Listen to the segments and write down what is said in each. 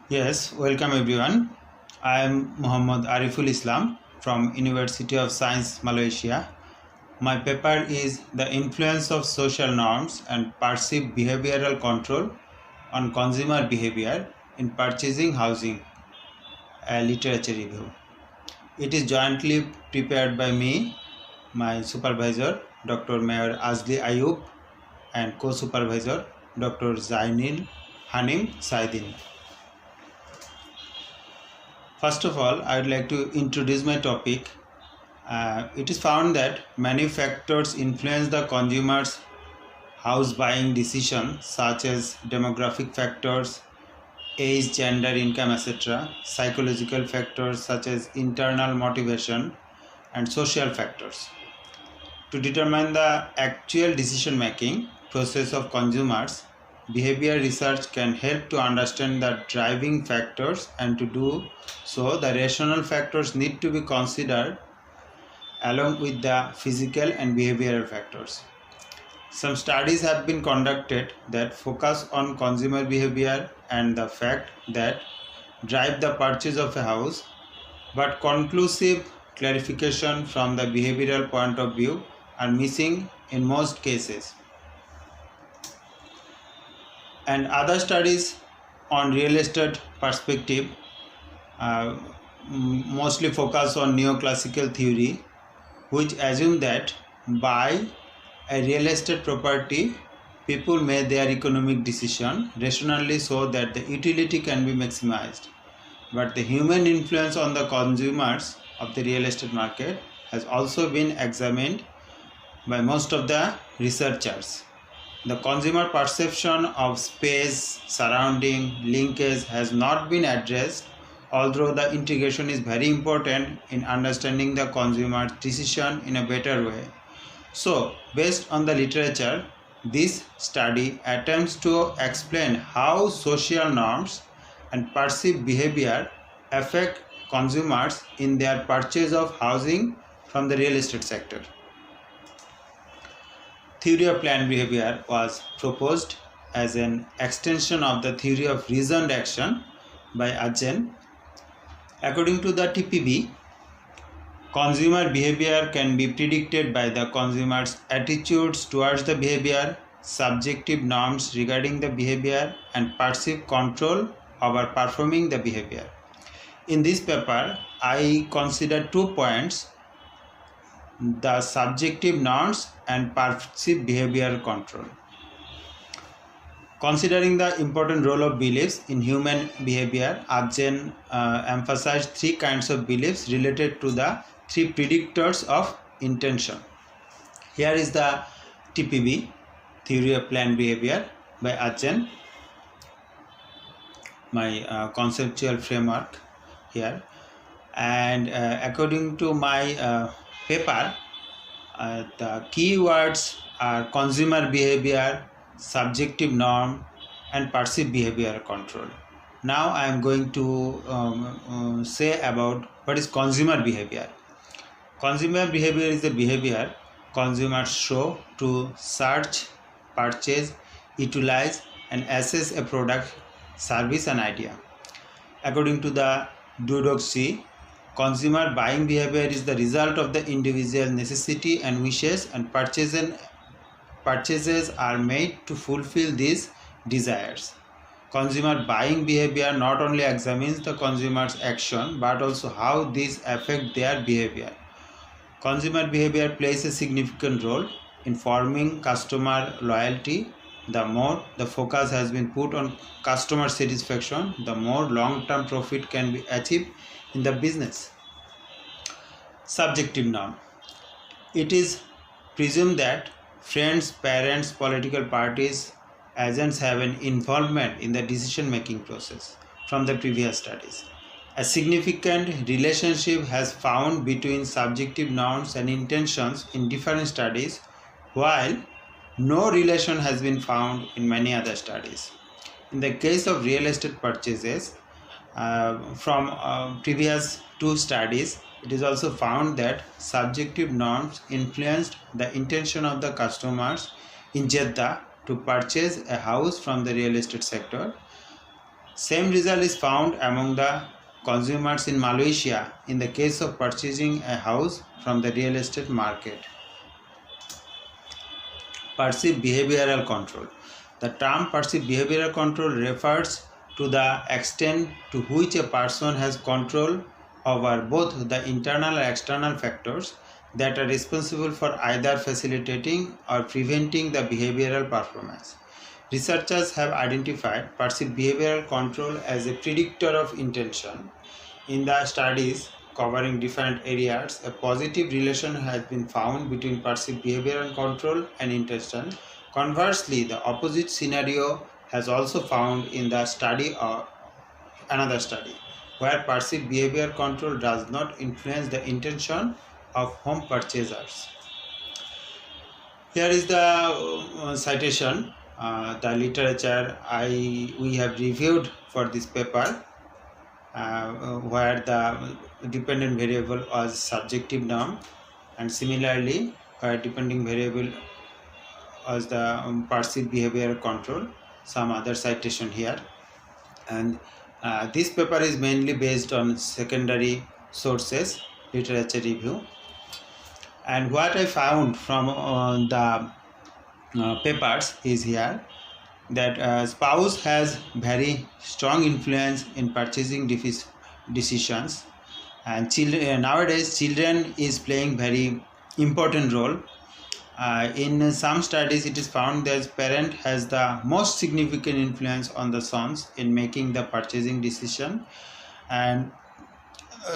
Yes, welcome everyone. I am Muhammad Ariful Islam from University of Science, Malaysia. My paper is The Influence of Social Norms and Perceived Behavioral Control on Consumer Behavior in Purchasing Housing, a literature review. It is jointly prepared by me, my supervisor, Dr. Mayor Azli Ayub, and co-supervisor, Dr. Zainil Hanim Saidin. First of all, I would like to introduce my topic. It is found that many factors influence the consumer's house buying decision, such as demographic factors, age, gender, income, etc., psychological factors such as internal motivation, and social factors. To determine the actual decision making process of consumers, behavior research can help to understand the driving factors, and to do so, the rational factors need to be considered along with the physical and behavioral factors. Some studies have been conducted that focus on consumer behavior and the fact that drive the purchase of a house, but conclusive clarification from the behavioral point of view are missing in most cases. And other studies on real estate perspective mostly focus on neoclassical theory, which assume that by a real estate property, people made their economic decision rationally so that the utility can be maximized. But the human influence on the consumers of the real estate market has also been examined by most of the researchers. The consumer perception of space, surrounding, linkage has not been addressed, although the integration is very important in understanding the consumer's decision in a better way. So, based on the literature, this study attempts to explain how social norms and perceived behavior affect consumers in their purchase of housing from the real estate sector. Theory of planned behavior was proposed as an extension of the theory of reasoned action by Ajzen. According to the TPB, consumer behavior can be predicted by the consumer's attitudes towards the behavior, subjective norms regarding the behavior, and perceived control over performing the behavior. In this paper, I consider 2 points: the subjective norms and perceived behavioral control. Considering the important role of beliefs in human behavior, Ajzen emphasized 3 kinds of beliefs related to the 3 predictors of intention. Here is the TPB, Theory of Planned Behavior by Ajzen, my conceptual framework here. And according to my paper, the keywords are consumer behavior, subjective norm, and perceived behavior control. Now I am going to say about what is consumer behavior. Consumer behavior is the behavior consumers show to search, purchase, utilize, and assess a product, service, and idea. According to the Dudok, consumer buying behavior is the result of the individual necessity and wishes, and purchases are made to fulfill these desires. Consumer buying behavior not only examines the consumer's action but also how these affect their behavior. Consumer behavior plays a significant role in forming customer loyalty. The more the focus has been put on customer satisfaction, the more long-term profit can be achieved in the business. Subjective norm. It is presumed that friends, parents, political parties, agents have an involvement in the decision-making process. From the previous studies, a significant relationship has found between subjective norms and intentions in different studies, while no relation has been found in many other studies. In the case of real estate purchases, from previous 2 studies, it is also found that subjective norms influenced the intention of the customers in Jeddah to purchase a house from the real estate sector. Same result is found among the consumers in Malaysia in the case of purchasing a house from the real estate market. Perceived behavioral control. The term perceived behavioral control refers to the extent to which a person has control over both the internal and external factors that are responsible for either facilitating or preventing the behavioral performance. Researchers have identified perceived behavioral control as a predictor of intention. In the studies covering different areas, a positive relation has been found between perceived behavioral control and intention. Conversely, the opposite scenario has also found in the study or another study, where perceived behavior control does not influence the intention of home purchasers. Here is the citation, the literature we have reviewed for this paper, where the dependent variable was subjective norm, and similarly where depending variable was the perceived behavior control. Some other citation here, and this paper is mainly based on secondary sources, literature review. And what I found from the papers is here that spouse has very strong influence in purchasing decisions, and children nowadays children is playing very important role. In some studies it is found that parent has the most significant influence on the sons in making the purchasing decision, and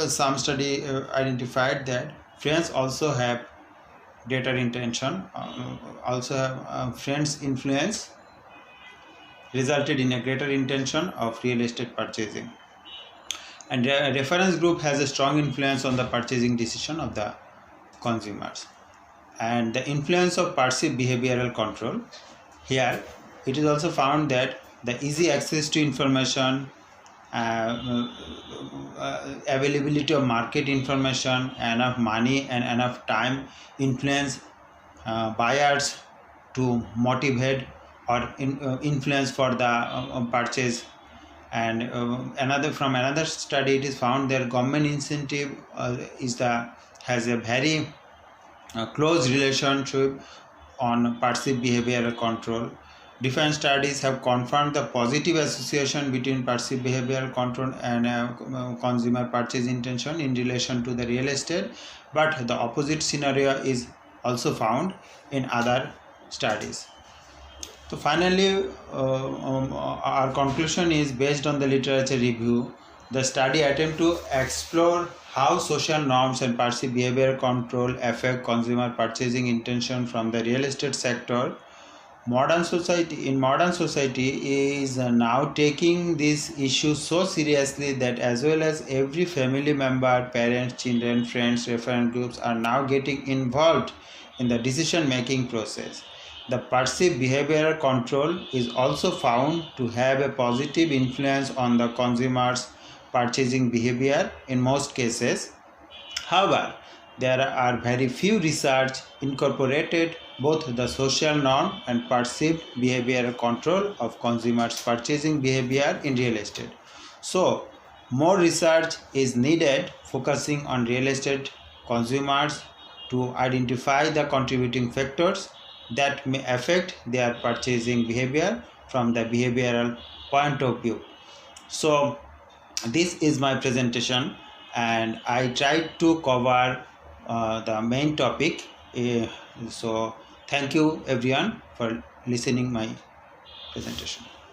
some study identified that friends also have greater intention, also have friends influence resulted in a greater intention of real estate purchasing, and reference group has a strong influence on the purchasing decision of the consumers. And the influence of perceived behavioral control, here it is also found that the easy access to information, availability of market information, enough money and enough time influence buyers to motivate or influence for the purchase. And from another study it is found that government incentive has a very close relationship on perceived behavioral control. Different studies have confirmed the positive association between perceived behavioral control and consumer purchase intention in relation to the real estate, but the opposite scenario is also found in other studies. So finally, our conclusion is based on the literature review. The study attempts to explore how social norms and perceived behavior control affect consumer purchasing intention from the real estate sector. Modern society is now taking this issue so seriously that as well as every family member, parents, children, friends, reference groups are now getting involved in the decision making process. The perceived behavioral control is also found to have a positive influence on the consumer's purchasing behavior in most cases. However, there are very few research incorporated both the social norm and perceived behavioral control of consumers' purchasing behavior in real estate. So, more research is needed focusing on real estate consumers to identify the contributing factors that may affect their purchasing behavior from the behavioral point of view. So, this is my presentation and I tried to cover the main topic. So thank you everyone for listening my presentation.